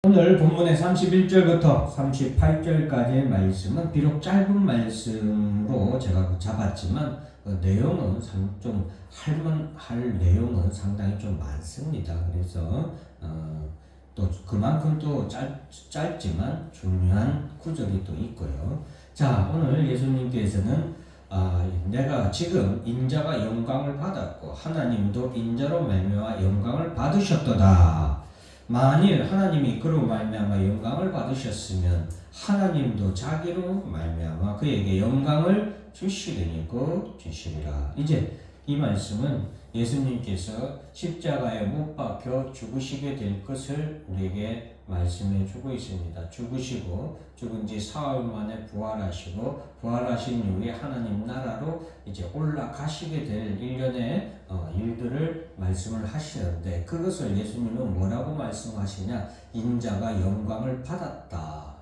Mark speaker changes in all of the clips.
Speaker 1: 오늘 본문의 31절부터 38절까지의 말씀은 비록 짧은 말씀으로 제가 잡았지만 내용은 좀 할 내용은 상당히 좀 많습니다. 그래서 또 그만큼 또 짧지만 중요한 구절이 또 있고요. 자, 오늘 예수님께서는 내가 지금 인자가 영광을 받았고 하나님도 인자로 말미암아 영광을 받으셨도다. 만일 하나님이 그로 말미암아 영광을 받으셨으면 하나님도 자기로 말미암아 그에게 영광을 주시리라. 이제 이 말씀은 예수님께서 십자가에 못 박혀 죽으시게 될 것을 우리에게 말씀해 주고 있습니다. 죽으시고 죽은 지 사흘 만에 부활하시고 부활하신 이후에 하나님 나라로 이제 올라가시게 될 일련의 일들을 말씀을 하시는데 그것을 예수님은 뭐라고 말씀하시냐? 인자가 영광을 받았다.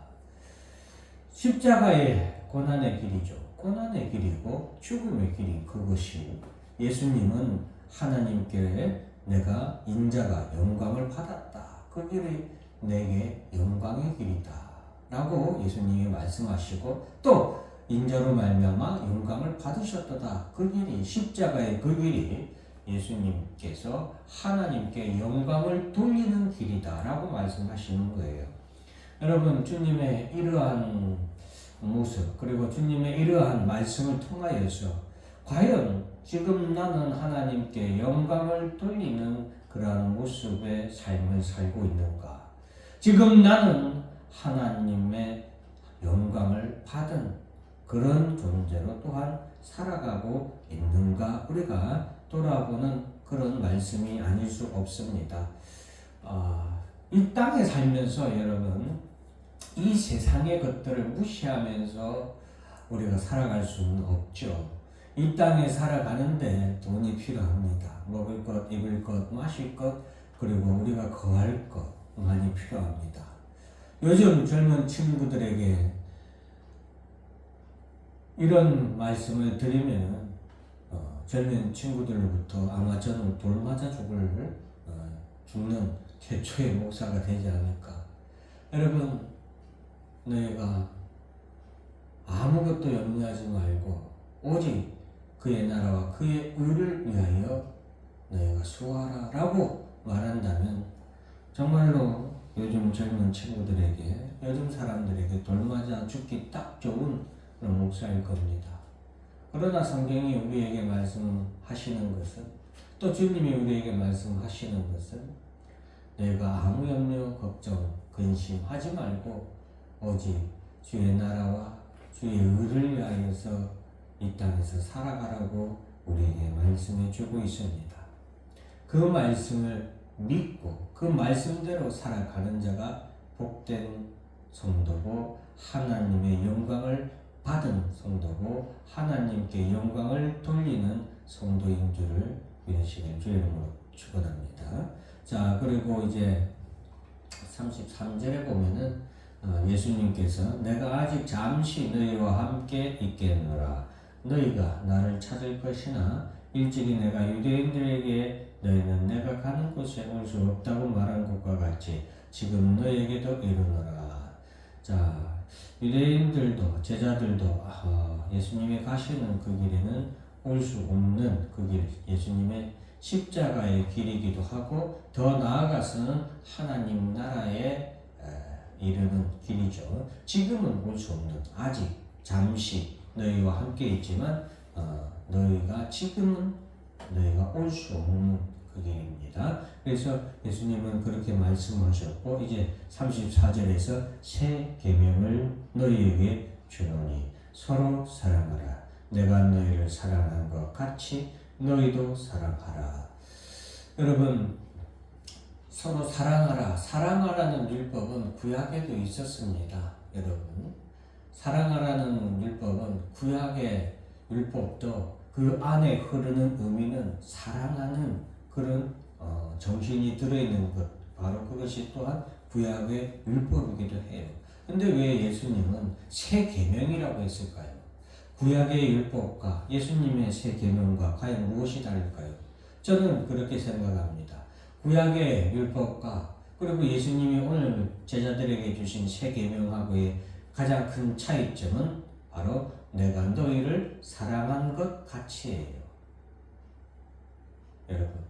Speaker 1: 십자가의 고난의 길이죠. 고난의 길이고 죽음의 길이 그것이 예수님은 하나님께 내가 인자가 영광을 받았다. 그 길이 내게 영광의 길이다. 라고 예수님이 말씀하시고 또 인자로 말미암아 영광을 받으셨도다. 그 길이 십자가의 그 길이 예수님께서 하나님께 영광을 돌리는 길이다. 라고 말씀하시는 거예요. 여러분 주님의 이러한 모습 그리고 주님의 이러한 말씀을 통하여서 과연 지금 나는 하나님께 영광을 돌리는 그러한 모습의 삶을 살고 있는가? 지금 나는 하나님의 영광을 받은 그런 존재로 또한 살아가고 있는가? 우리가 돌아보는 그런 말씀이 아닐 수 없습니다. 이 땅에 살면서 여러분 이 세상의 것들을 무시하면서 우리가 살아갈 수는 없죠. 이 땅에 살아가는데 돈이 필요합니다. 먹을 것, 입을 것, 마실 것, 그리고 우리가 거할 것 많이 필요합니다. 요즘 젊은 친구들에게 이런 말씀을 드리면 젊은 친구들로부터 아마 저는 돌 맞아 죽는 최초의 목사가 되지 않을까. 여러분 너희가 아무것도 염려하지 말고 오직 그의 나라와 그의 의를 위하여 너희가 수고하라 라고 말한다면 정말로 요즘 젊은 친구들에게 요즘 사람들에게 돌맞아 죽기 딱 좋은 그런 목사일 겁니다. 그러나 성경이 우리에게 말씀하시는 것은 또 주님이 우리에게 말씀하시는 것은 너희가 아무 염려 걱정 근심하지 말고 오직 주의 나라와 주의 의를 위하여서 이 땅에서 살아가라고 우리에게 말씀해 주고 있습니다. 그 말씀을 믿고 그 말씀대로 살아가는 자가 복된 성도고 하나님의 영광을 받은 성도고 하나님께 영광을 돌리는 성도인 줄을 믿으시길 주의 이름으로 축원합니다. 자, 그리고 이제 33절에 보면은 예수님께서 내가 아직 잠시 너희와 함께 있겠노라. 너희가 나를 찾을 것이나 일찍이 내가 유대인들에게 너희는 내가 가는 곳에 올 수 없다고 말한 것과 같이 지금 너희에게도 이르노라. 자, 유대인들도 제자들도 예수님이 가시는 그 길에는 올 수 없는 그 길, 예수님의 십자가의 길이기도 하고 더 나아가서는 하나님 나라에 이르는 길이죠. 지금은 올 수 없는 아직 잠시 너희와 함께 있지만 너희가 지금은 너희가 올 수 없는 그 길입니다. 그래서 예수님은 그렇게 말씀하셨고 이제 34절에서 새 계명을 너희에게 주노니 서로 사랑하라. 내가 너희를 사랑한 것 같이 너희도 사랑하라. 여러분 서로 사랑하라. 사랑하라는 율법은 구약에도 있었습니다. 여러분 사랑하라는 율법은 구약의 율법도 그 안에 흐르는 의미는 사랑하는 그런 정신이 들어있는 것 바로 그것이 또한 구약의 율법이기도 해요. 근데 왜 예수님은 새 계명이라고 했을까요? 구약의 율법과 예수님의 새 계명과 과연 무엇이 다를까요? 저는 그렇게 생각합니다. 구약의 율법과 그리고 예수님이 오늘 제자들에게 주신 세 계명하고의 가장 큰 차이점은 바로 내가 너희를 사랑한 것 같이예요. 여러분,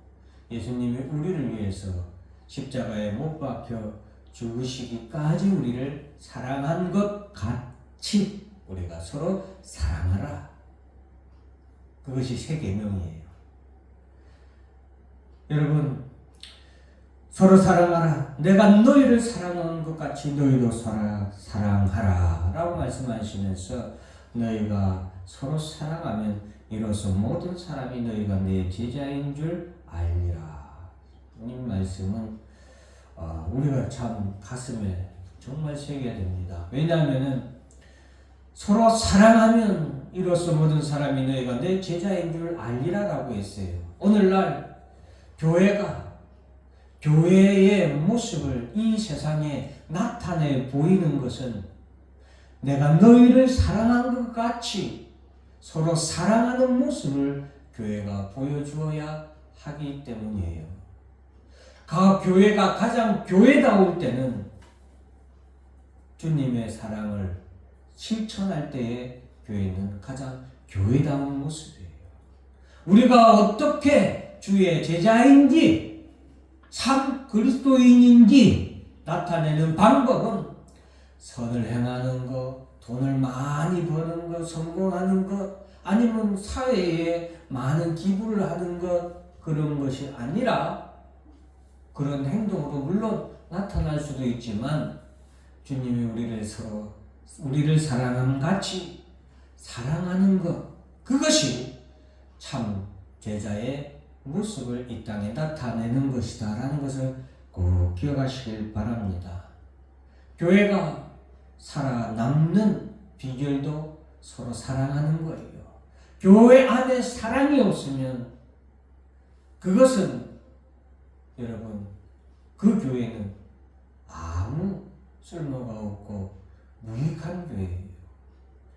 Speaker 1: 예수님이 우리를 위해서 십자가에 못 박혀 죽으시기까지 우리를 사랑한 것 같이 우리가 서로 사랑하라. 그것이 세 계명이에요. 여러분, 서로 사랑하라. 내가 너희를 사랑한 것 같이 너희도 사랑하라 라고 말씀하시면서 너희가 서로 사랑하면 이로써 모든 사람이 너희가 내 제자인 줄 알리라. 이 말씀은 우리가 참 가슴에 정말 새겨야 됩니다. 왜냐하면 서로 사랑하면 이로써 모든 사람이 너희가 내 제자인 줄 알리라라고 했어요. 오늘날 교회의 모습을 이 세상에 나타내 보이는 것은 내가 너희를 사랑한 것 같이 서로 사랑하는 모습을 교회가 보여주어야 하기 때문이에요. 교회가 가장 교회다울 때는 주님의 사랑을 실천할 때에 교회는 가장 교회다운 모습이에요. 우리가 어떻게 주의 제자인지 참 그리스도인인지 나타내는 방법은 선을 행하는 것, 돈을 많이 버는 것, 성공하는 것, 아니면 사회에 많은 기부를 하는 것, 그런 것이 아니라 그런 행동으로 물론 나타날 수도 있지만 주님이 우리를 사랑하는 같이 사랑하는 것, 그것이 참 제자의 모습을 이 땅에 나타내는 것이다 라는 것을 꼭 기억하시길 바랍니다. 교회가 살아남는 비결도 서로 사랑하는 거예요. 교회 안에 사랑이 없으면 그것은 여러분, 그 교회는 아무 쓸모가 없고 무익한 교회예요.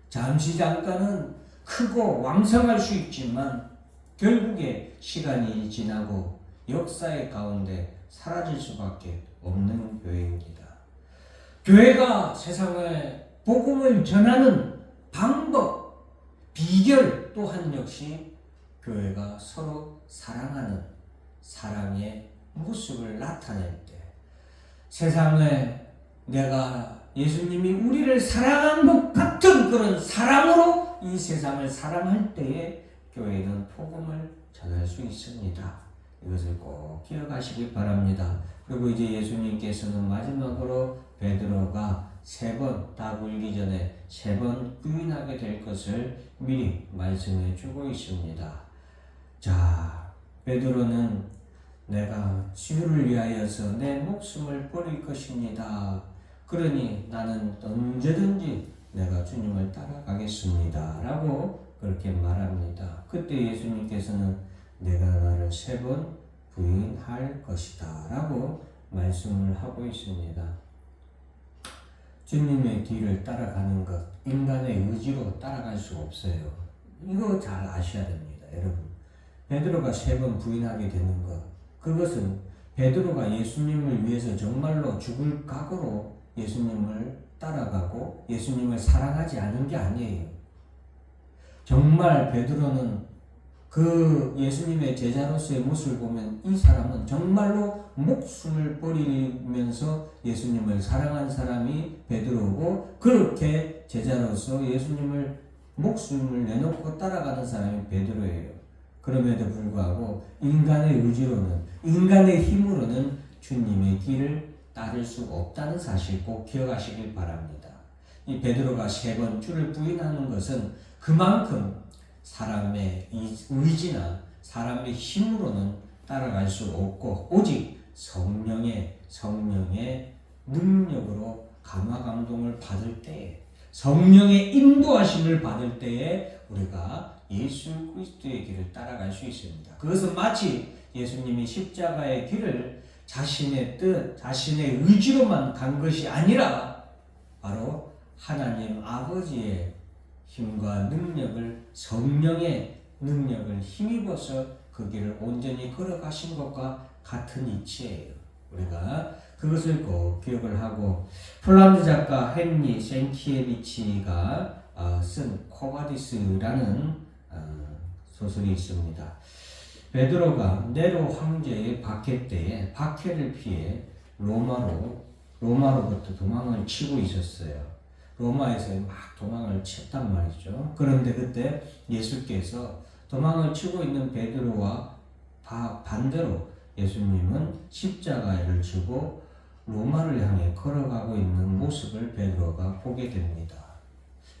Speaker 1: 잠깐은 크고 왕성할 수 있지만 결국에 시간이 지나고 역사의 가운데 사라질 수밖에 없는 교회입니다. 교회가 세상에 복음을 전하는 방법, 비결 또한 역시 교회가 서로 사랑하는 사랑의 모습을 나타낼 때, 세상에 내가 예수님이 우리를 사랑한 것 같은 그런 사랑으로 이 세상을 사랑할 때에 교회는 복음을 전할 수 있습니다. 이것을 꼭 기억하시기 바랍니다. 그리고 이제 예수님께서는 마지막으로 베드로가 3번 닭 울기 전에 3번 부인하게 될 것을 미리 말씀해 주고 있습니다. 자, 베드로는 내가 주를 위하여서 내 목숨을 버릴 것입니다. 그러니 나는 언제든지 내가 주님을 따라가겠습니다 라고 그렇게 말합니다. 그때 예수님께서는 내가 나를 3번 부인할 것이다 라고 말씀을 하고 있습니다. 주님의 뒤를 따라가는 것, 인간의 의지로 따라갈 수 없어요. 이거 잘 아셔야 됩니다. 여러분, 베드로가 3번 부인하게 되는 것, 그것은 베드로가 예수님을 위해서 정말로 죽을 각오로 예수님을 따라가고 예수님을 사랑하지 않은 게 아니에요. 정말 베드로는 그 예수님의 제자로서의 모습을 보면 이 사람은 정말로 목숨을 버리면서 예수님을 사랑한 사람이 베드로고, 그렇게 제자로서 예수님을 목숨을 내놓고 따라가는 사람이 베드로예요. 그럼에도 불구하고 인간의 의지로는, 인간의 힘으로는 주님의 길을 따를 수 없다는 사실 꼭 기억하시길 바랍니다. 이 베드로가 3번 주를 부인하는 것은 그만큼 사람의 의지나 사람의 힘으로는 따라갈 수 없고 오직 성령의 능력으로 감화 감동을 받을 때에, 성령의 인도하심을 받을 때에 우리가 예수 그리스도의 길을 따라갈 수 있습니다. 그것은 마치 예수님이 십자가의 길을 자신의 뜻, 자신의 의지로만 간 것이 아니라 바로 하나님 아버지의 힘과 능력을, 성령의 능력을 힘입어서 그 길을 온전히 걸어가신 것과 같은 이치예요. 우리가 그것을 꼭 기억을 하고, 폴란드 작가 헨리 센키에비치가 쓴 코바디스라는 소설이 있습니다. 베드로가 네로 황제의 박해 때에 박해를 피해 로마로부터 도망을 치고 있었어요. 로마에서 막 도망을 쳤단 말이죠. 그런데 그때 예수께서 도망을 치고 있는 베드로와 반대로 예수님은 십자가를 지고 로마를 향해 걸어가고 있는 모습을 베드로가 보게 됩니다.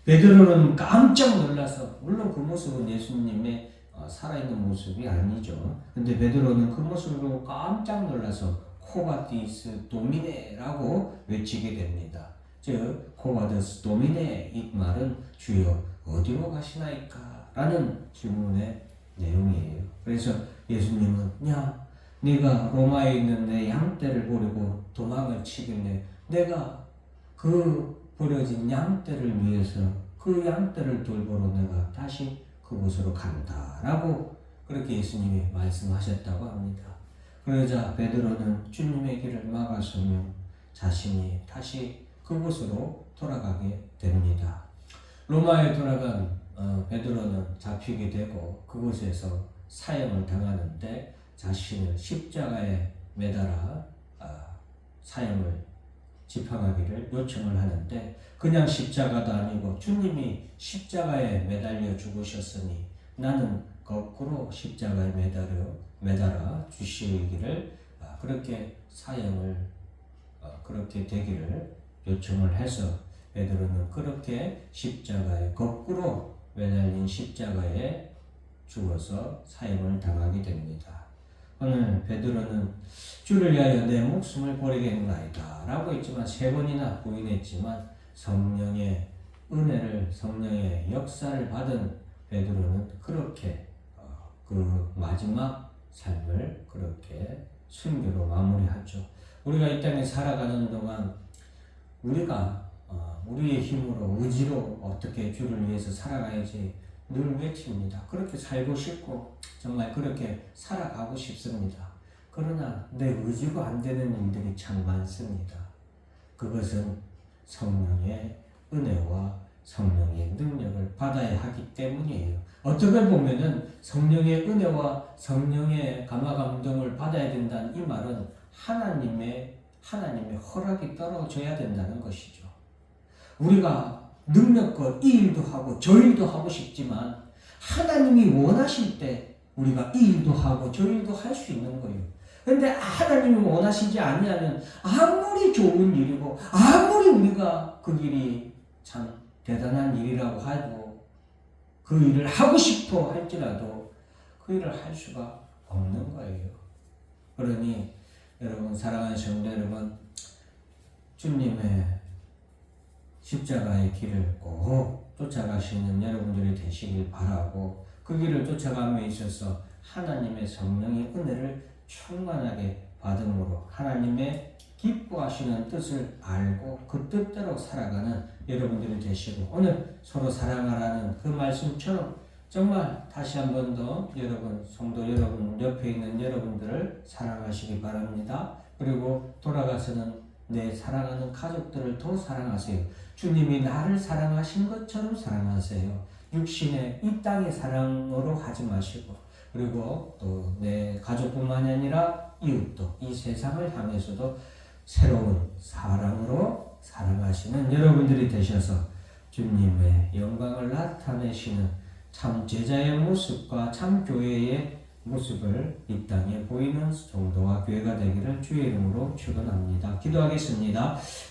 Speaker 1: 베드로는 깜짝 놀라서, 물론 그 모습은 예수님의 살아있는 모습이 아니죠. 근데 베드로는 그 모습으로 깜짝 놀라서 코바디스 도미네라고 외치게 됩니다. 즉 코바디스 도미네, 이 말은 주여 어디로 가시나이까? 라는 질문의 내용이에요. 그래서 예수님은 야, 네가 로마에 있는 내 양떼를 버리고 도망을 치길래 내가 그 버려진 양떼를 위해서 그 양떼를 돌보러 내가 다시 그곳으로 간다 라고 그렇게 예수님이 말씀하셨다고 합니다. 그러자 베드로는 주님의 길을 막아서며 자신이 다시 그곳으로 돌아가게 됩니다. 로마에 돌아간 베드로는 잡히게 되고 그곳에서 사형을 당하는데 자신을 십자가에 매달아 사형을 집행하기를 요청을 하는데, 그냥 십자가도 아니고 주님이 십자가에 매달려 죽으셨으니 나는 거꾸로 십자가에 매달아 주시기를 그렇게 사형을 그렇게 되기를 요청을 해서 베드로는 그렇게 십자가에 거꾸로 매달린 십자가에 죽어서 사형을 당하게 됩니다. 오늘 베드로는 주를 위하여 내 목숨을 버리겠나이다 라고 했지만 3번이나 부인했지만 성령의 은혜를, 성령의 역사를 받은 베드로는 그렇게 그 마지막 삶을 그렇게 순교로 마무리하죠. 우리가 이 땅에 살아가는 동안 우리가 우리의 힘으로, 의지로 어떻게 주를 위해서 살아가야지 늘 외칩니다. 그렇게 살고 싶고 정말 그렇게 살아가고 싶습니다. 그러나 내 의지가 안 되는 일들이 참 많습니다. 그것은 성령의 은혜와 성령의 능력을 받아야 하기 때문이에요. 어떻게 보면은 성령의 은혜와 성령의 감화감동을 받아야 된다는 이 말은 하나님의 허락이 떨어져야 된다는 것이죠. 우리가 능력껏 이 일도 하고 저 일도 하고 싶지만 하나님이 원하실 때 우리가 이 일도 하고 저 일도 할 수 있는 거예요. 그런데 하나님이 원하시지 아니하면 아무리 좋은 일이고 아무리 우리가 그 일이 참 대단한 일이라고 하고 그 일을 하고 싶어 할지라도 그 일을 할 수가 없는 거예요. 그러니 여러분, 사랑하는 성도 여러분, 주님의 십자가의 길을 꼭 쫓아가시는 여러분들이 되시길 바라고, 그 길을 쫓아감에 있어서 하나님의 성령의 은혜를 충만하게 받음으로 하나님의 기뻐하시는 뜻을 알고 그 뜻대로 살아가는 여러분들이 되시고, 오늘 서로 사랑하라는 그 말씀처럼 정말 다시 한 번 더 여러분, 성도 여러분, 옆에 있는 여러분들을 사랑하시기 바랍니다. 그리고 돌아가서는 내 사랑하는 가족들을 더 사랑하세요. 주님이 나를 사랑하신 것처럼 사랑하세요. 육신의 이 땅의 사랑으로 하지 마시고, 그리고 또 내 가족뿐만이 아니라 이웃도, 이 세상을 향해서도 새로운 사랑으로 사랑하시는 여러분들이 되셔서 주님의 영광을 나타내시는 참 제자의 모습과 참 교회의 모습을 이 땅에 보이는 성도와 교회가 되기를 주의 이름으로 축원합니다. 기도하겠습니다.